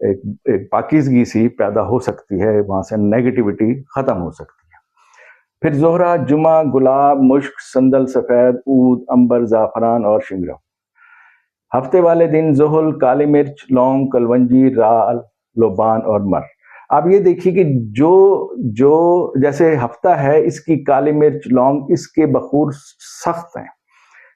ایک پاکیزگی سی پیدا ہو سکتی ہے، وہاں سے نیگیٹیوٹی ختم ہو سکتی ہے۔ پھر زہرہ، جمعہ، گلاب، مشک، سندل سفید، عود، عنبر، زعفران اور شنگرم۔ ہفتے والے دن زحل، کالی مرچ، لونگ، کلونجی، رال، لوبان اور مر۔ آپ یہ دیکھیے کہ جو جیسے ہفتہ ہے، اس کی کالی مرچ، لونگ، اس کے بخور سخت ہیں۔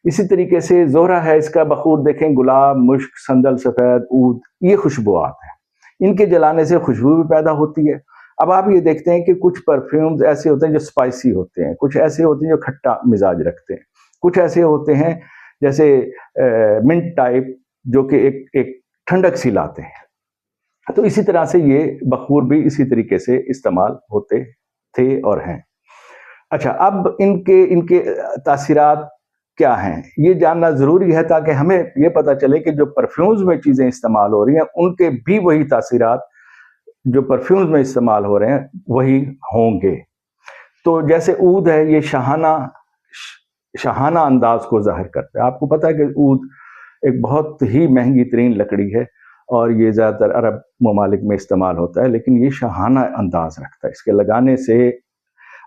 اسی طریقے سے زہرہ ہے، اس کا بخور دیکھیں، گلاب، مشک، سندل سفید، عود، یہ خوشبوات ہیں، ان کے جلانے سے خوشبو بھی پیدا ہوتی ہے۔ اب آپ یہ دیکھتے ہیں کہ کچھ پرفیومز ایسے ہوتے ہیں جو سپائسی ہوتے ہیں، کچھ ایسے ہوتے ہیں جو کھٹا مزاج رکھتے ہیں، کچھ ایسے ہوتے ہیں جیسے منٹ ٹائپ جو کہ ایک ٹھنڈک سی لاتے ہیں۔ تو اسی طرح سے یہ بخور بھی اسی طریقے سے استعمال ہوتے تھے اور ہیں۔ اچھا، اب ان کے تاثیرات کیا ہیں یہ جاننا ضروری ہے، تاکہ ہمیں یہ پتہ چلے کہ جو پرفیومز میں چیزیں استعمال ہو رہی ہیں ان کے بھی وہی تاثیرات جو پرفیومز میں استعمال ہو رہے ہیں وہی ہوں گے۔ تو جیسے عود ہے، یہ شاہانہ انداز کو ظاہر کرتا ہے۔ آپ کو پتہ ہے کہ عود ایک بہت ہی مہنگی ترین لکڑی ہے اور یہ زیادہ تر عرب ممالک میں استعمال ہوتا ہے، لیکن یہ شاہانہ انداز رکھتا ہے، اس کے لگانے سے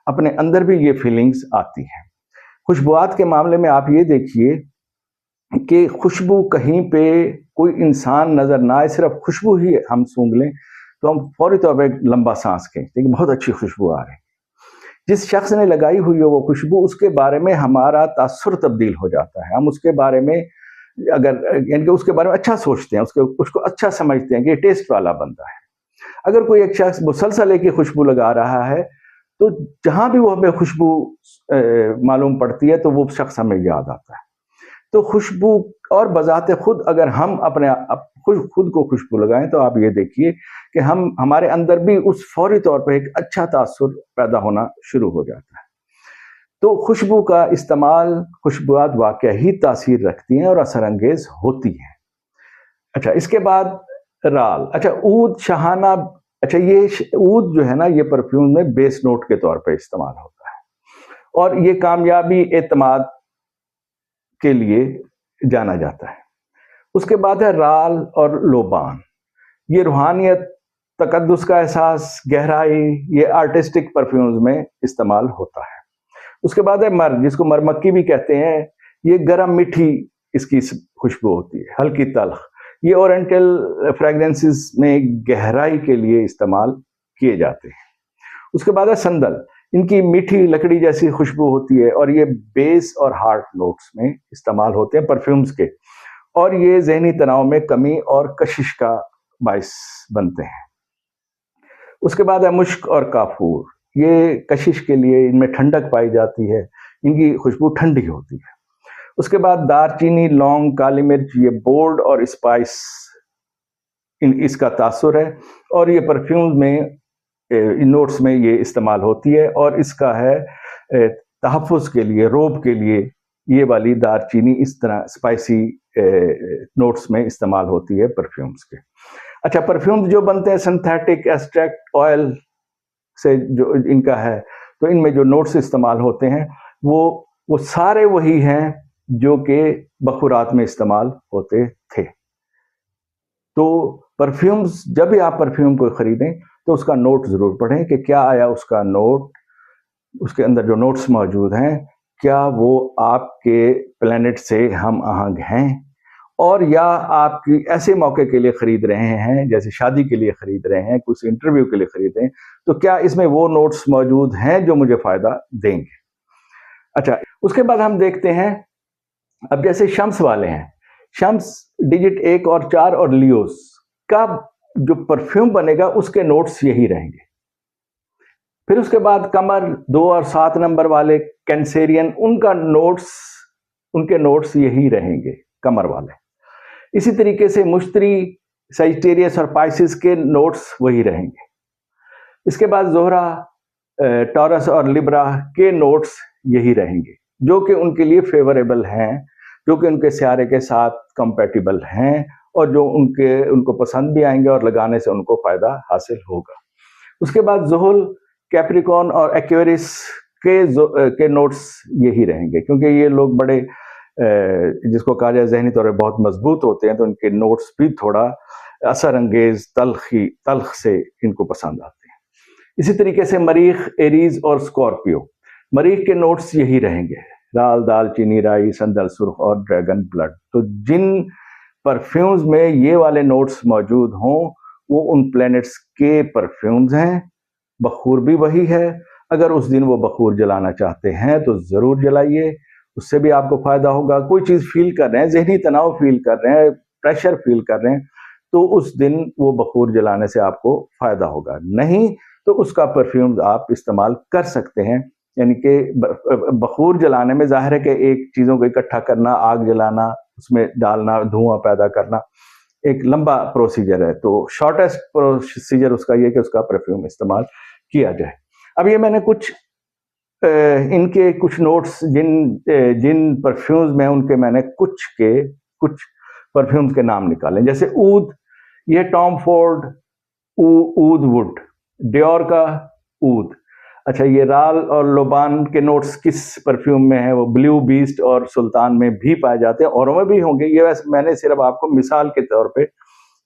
اپنے اندر بھی یہ فیلنگز آتی ہیں۔ خوشبوات کے معاملے میں آپ یہ دیکھیے کہ خوشبو کہیں پہ کوئی انسان نظر نہ آئے، صرف خوشبو ہی ہم سونگھ لیں تو ہم فوری طور پہ لمبا سانس کھینچتے ہیں کہ بہت اچھی خوشبو آ رہی ہے۔ جس شخص نے لگائی ہوئی ہو وہ خوشبو، اس کے بارے میں ہمارا تاثر تبدیل ہو جاتا ہے۔ ہم اس کے بارے میں یعنی کہ اس کے بارے میں اچھا سوچتے ہیں، اس کو اچھا سمجھتے ہیں کہ یہ ٹیسٹ والا بندہ ہے۔ اگر کوئی ایک شخص مسلسل ایک ہی خوشبو لگا رہا ہے تو جہاں بھی وہ ہمیں خوشبو معلوم پڑتی ہے تو وہ شخص ہمیں یاد آتا ہے۔ تو خوشبو اور بذات خود اگر ہم اپنے خود کو خوشبو لگائیں تو آپ یہ دیکھیے کہ ہمارے اندر بھی اس فوری طور پر ایک اچھا تاثر پیدا ہونا شروع ہو جاتا ہے۔ تو خوشبو کا استعمال، خوشبوات واقعہ ہی تاثیر رکھتی ہیں اور اثر انگیز ہوتی ہیں۔ اچھا، اس کے بعد رال۔ اچھا، عود شاہانہ، اچھا یہ عود جو ہے نا یہ پرفیوم میں بیس نوٹ کے طور پہ استعمال ہوتا ہے اور یہ کامیابی، اعتماد کے لیے جانا جاتا ہے۔ اس کے بعد ہے رال اور لوبان۔ یہ روحانیت، تقدس کا احساس، گہرائی، یہ آرٹسٹک پرفیومز میں استعمال ہوتا ہے۔ اس کے بعد ہے مر، جس کو مرمکی بھی کہتے ہیں۔ یہ گرم میٹھی اس کی خوشبو ہوتی ہے، ہلکی تلخ۔ یہ اورینٹل فریگرنسز میں گہرائی کے لیے استعمال کیے جاتے ہیں۔ اس کے بعد ہے سندل، ان کی میٹھی لکڑی جیسی خوشبو ہوتی ہے اور یہ بیس اور ہارٹ نوٹس میں استعمال ہوتے ہیں پرفیومز کے، اور یہ ذہنی تناؤ میں کمی اور کشش کا باعث بنتے ہیں۔ اس کے بعد ہے مشک اور کافور۔ یہ کشش کے لیے ان میں ٹھنڈک پائی جاتی ہے، ان کی خوشبو ٹھنڈی ہوتی ہے۔ اس کے بعد دار چینی، لونگ، کالی مرچ، یہ بولڈ اور اسپائس اس کا تاثر ہے اور یہ پرفیوم میں نوٹس میں یہ استعمال ہوتی ہے، اور اس کا ہے تحفظ کے لیے، روب کے لیے یہ والی دار چینی اس طرح اسپائسی نوٹس میں استعمال ہوتی ہے پرفیومز کے۔ اچھا، پرفیومز جو بنتے ہیں سنتھیٹک ایکسٹریکٹ آئل سے جو ان کا ہے، تو ان میں جو نوٹس استعمال ہوتے ہیں وہ سارے وہی ہیں جو کہ بخورات میں استعمال ہوتے تھے۔ تو پرفیومز، جب بھی آپ پرفیوم کو خریدیں تو اس کا نوٹ ضرور پڑھیں کہ کیا آیا اس کا نوٹ، اس کے اندر جو نوٹس موجود ہیں کیا وہ آپ کے پلانٹ سے ہم آہنگ ہیں، اور یا آپ کی ایسے موقع کے لیے خرید رہے ہیں جیسے شادی کے لیے خرید رہے ہیں، کسی انٹرویو کے لیے خرید رہے ہیں، تو کیا اس میں وہ نوٹس موجود ہیں جو مجھے فائدہ دیں گے۔ اچھا، اس کے بعد ہم دیکھتے ہیں اب جیسے شمس والے ہیں، شمس ڈیجٹ 1 اور 4 اور لیوز کا جو پرفیوم بنے گا اس کے نوٹس یہی رہیں گے۔ پھر اس کے بعد قمر 2 اور 7 نمبر والے کینسیرین، ان کے نوٹس یہی رہیں گے، قمر والے۔ اسی طریقے سے مشتری، سیجیٹیریس اور پائسس کے نوٹس وہی رہیں گے۔ اس کے بعد زہرہ، ٹورس اور لبرا کے نوٹس یہی رہیں گے، جو کہ ان کے لیے فیوریبل ہیں، جو کہ ان کے سیارے کے ساتھ کمپیٹیبل ہیں اور جو ان کو پسند بھی آئیں گے اور لگانے سے ان کو فائدہ حاصل ہوگا۔ اس کے بعد زحل، کیپریکون اور ایکویرس کے نوٹس یہی رہیں گے، کیونکہ یہ لوگ بڑے جس کو کہا جائے ذہنی طور پر بہت مضبوط ہوتے ہیں، تو ان کے نوٹس بھی تھوڑا اثر انگیز تلخ سے ان کو پسند آتے ہیں۔ اسی طریقے سے مریخ، ایریز اور اسکارپیو، مریخ کے نوٹس یہی رہیں گے، رال، دال چینی، رائی، سندل سرخ اور ڈریگن بلڈ۔ تو جن پرفیومز میں یہ والے نوٹس موجود ہوں وہ ان پلینٹس کے پرفیومز ہیں۔ بخور بھی وہی ہے، اگر اس دن وہ بخور جلانا چاہتے ہیں تو ضرور جلائیے، اس سے بھی آپ کو فائدہ ہوگا۔ کوئی چیز فیل کر رہے ہیں، ذہنی تناؤ فیل کر رہے ہیں، پریشر فیل کر رہے ہیں، تو اس دن وہ بخور جلانے سے آپ کو فائدہ ہوگا، نہیں تو اس کا پرفیوم آپ استعمال کر سکتے ہیں۔ یعنی کہ بخور جلانے میں ظاہر ہے کہ ایک چیزوں کو اکٹھا کرنا، آگ جلانا، اس میں ڈالنا، دھواں پیدا کرنا ایک لمبا پروسیجر ہے، تو شارٹیسٹ پروسیجر اس کا یہ کہ اس کا پرفیوم استعمال کیا جائے۔ اب یہ میں نے کچھ ان کے کچھ نوٹس جن پرفیومز میں ان کے میں نے کچھ پرفیومز کے نام نکالے، جیسے اود، یہ ٹام فورڈ اود وڈ، ڈیور کا اود۔ اچھا، یہ رال اور لوبان کے نوٹس کس پرفیوم میں ہیں؟ وہ بلیو بیسٹ اور سلطان میں بھی پائے جاتے ہیں، اوروں میں بھی ہوں گے، یہ ویسے میں نے صرف آپ کو مثال کے طور پہ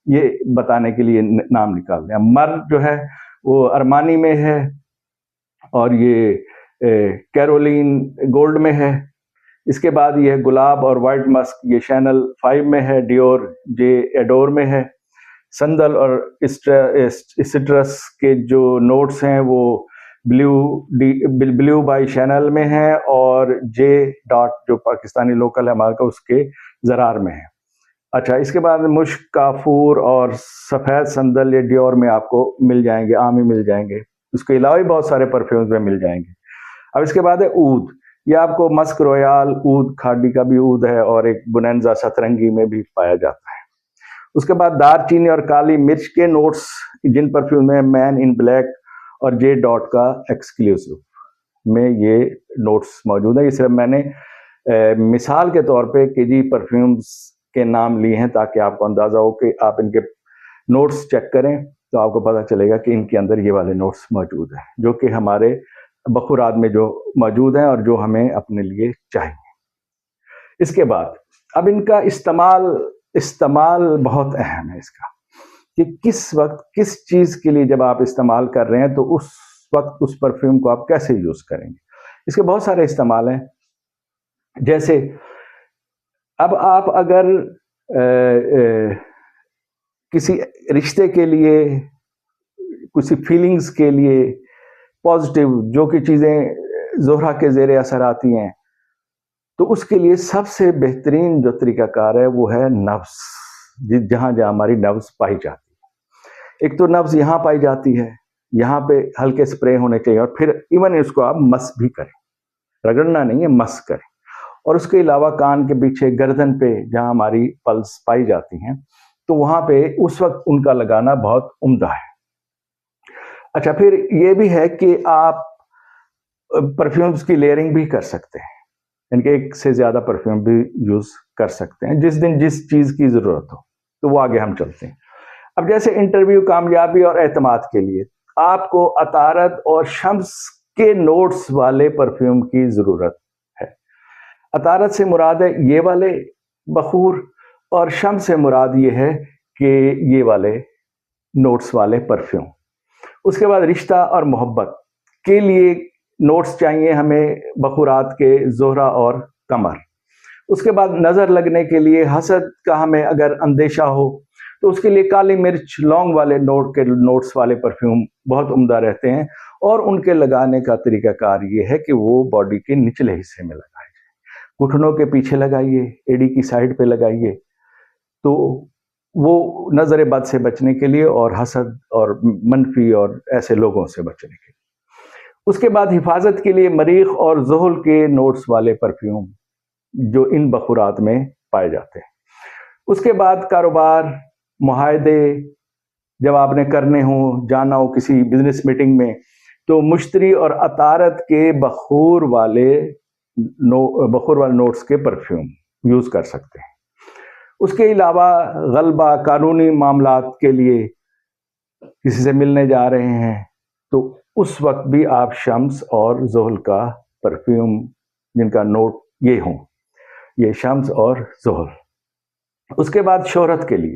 یہ بتانے کے لیے نام نکال دیا۔ مر جو ہے وہ ارمانی میں ہے، اور یہ کیرولین گولڈ میں ہے۔ اس کے بعد یہ گلاب اور وائٹ مسک، یہ شینل 5 میں ہے، ڈیور جے ایڈور میں ہے۔ سندل اور اسٹرس کے جو نوٹس ہیں وہ بلیو بائی شینل میں ہیں، اور جے ڈاٹ جو پاکستانی لوکل ہے ہمارا کا، اس کے زرار میں ہے۔ اچھا، اس کے بعد مشک، کافور اور سفید سندل یہ ڈیور میں آپ کو مل جائیں گے، عام ہی مل جائیں گے، اس کے علاوہ بھی بہت سارے پرفیومز میں مل جائیں گے۔ اب اس کے بعد ہے اود، یہ آپ کو مسک رویال اود، کھاڈی کا بھی اود ہے، اور ایک بونینزا سترنگی میں بھی پایا جاتا ہے۔ اس کے بعد دار چینی اور کالی مرچ کے نوٹس جن پرفیوم میں مین ان بلیک اور جے ڈاٹ کا ایکسکلوسیو میں یہ نوٹس موجود ہیں۔ یہ صرف میں نے مثال کے طور پہ کہ جی پرفیومز کے نام لیے ہیں تاکہ آپ کو اندازہ ہو کہ آپ ان کے نوٹس چیک کریں تو آپ کو پتہ چلے گا کہ ان کے اندر یہ والے نوٹس موجود ہیں جو کہ ہمارے بخورات میں جو موجود ہیں اور جو ہمیں اپنے لیے چاہیے۔ اس کے بعد اب ان کا استعمال بہت اہم ہے، اس کا کہ کس وقت کس چیز کے لیے جب آپ استعمال کر رہے ہیں تو اس وقت اس پرفیوم کو آپ کیسے یوز کریں گے۔ اس کے بہت سارے استعمال ہیں، جیسے اب آپ اگر کسی رشتے کے لیے، کسی فیلنگز کے لیے پازیٹیو جو کہ چیزیں زہرہ کے زیر اثر آتی ہیں، تو اس کے لیے سب سے بہترین جو طریقہ کار ہے وہ ہے نبض، جہاں ہماری نبض پائی جاتی ہے۔ ایک تو نبض یہاں پائی جاتی ہے، یہاں پہ ہلکے سپرے ہونے چاہیے، اور پھر ایون اس کو آپ مس بھی کریں، رگڑنا نہیں ہے، مس کریں۔ اور اس کے علاوہ کان کے پیچھے، گردن پہ جہاں ہماری پلس پائی جاتی ہیں تو وہاں پہ اس وقت ان کا لگانا بہت عمدہ ہے۔ اچھا، پھر یہ بھی ہے کہ آپ پرفیومز کی لیئرنگ بھی کر سکتے ہیں، یعنی کہ ایک سے زیادہ پرفیوم بھی یوز کر سکتے ہیں جس دن جس چیز کی ضرورت ہو۔ تو وہ آگے ہم چلتے ہیں۔ اب جیسے انٹرویو، کامیابی اور اعتماد کے لیے آپ کو عطارد اور شمس کے نوٹس والے پرفیوم کی ضرورت ہے۔ عطارد سے مراد ہے یہ والے بخور، اور شمس سے مراد یہ ہے کہ یہ والے نوٹس والے پرفیوم۔ اس کے بعد رشتہ اور محبت کے لیے نوٹس چاہیے ہمیں بخورات کے زہرہ اور قمر۔ اس کے بعد نظر لگنے کے لیے، حسد کا ہمیں اگر اندیشہ ہو تو اس کے لیے کالی مرچ، لونگ والے نوٹس والے پرفیوم بہت عمدہ رہتے ہیں، اور ان کے لگانے کا طریقہ کار یہ ہے کہ وہ باڈی کے نچلے حصے میں لگائے جائیں، گھٹنوں کے پیچھے لگائیے، ایڑی کی سائڈ پہ لگائیے، تو وہ نظر بد سے بچنے کے لیے اور حسد اور منفی اور ایسے لوگوں سے بچنے کے لیے۔ اس کے بعد حفاظت کے لیے مریخ اور زحل کے نوٹس والے پرفیوم جو ان بخورات میں پائے جاتے ہیں۔ اس کے بعد کاروبار، معاہدے جب آپ نے کرنے ہوں، جانا ہو کسی بزنس میٹنگ میں، تو مشتری اور عطارد کے بخور والے نوٹس کے پرفیوم یوز کر سکتے ہیں۔ اس کے علاوہ غلبہ، قانونی معاملات کے لیے کسی سے ملنے جا رہے ہیں تو اس وقت بھی آپ شمس اور زحل کا پرفیوم جن کا نوٹ یہ ہوں، یہ شمس اور زحل۔ اس کے بعد شہرت کے لیے،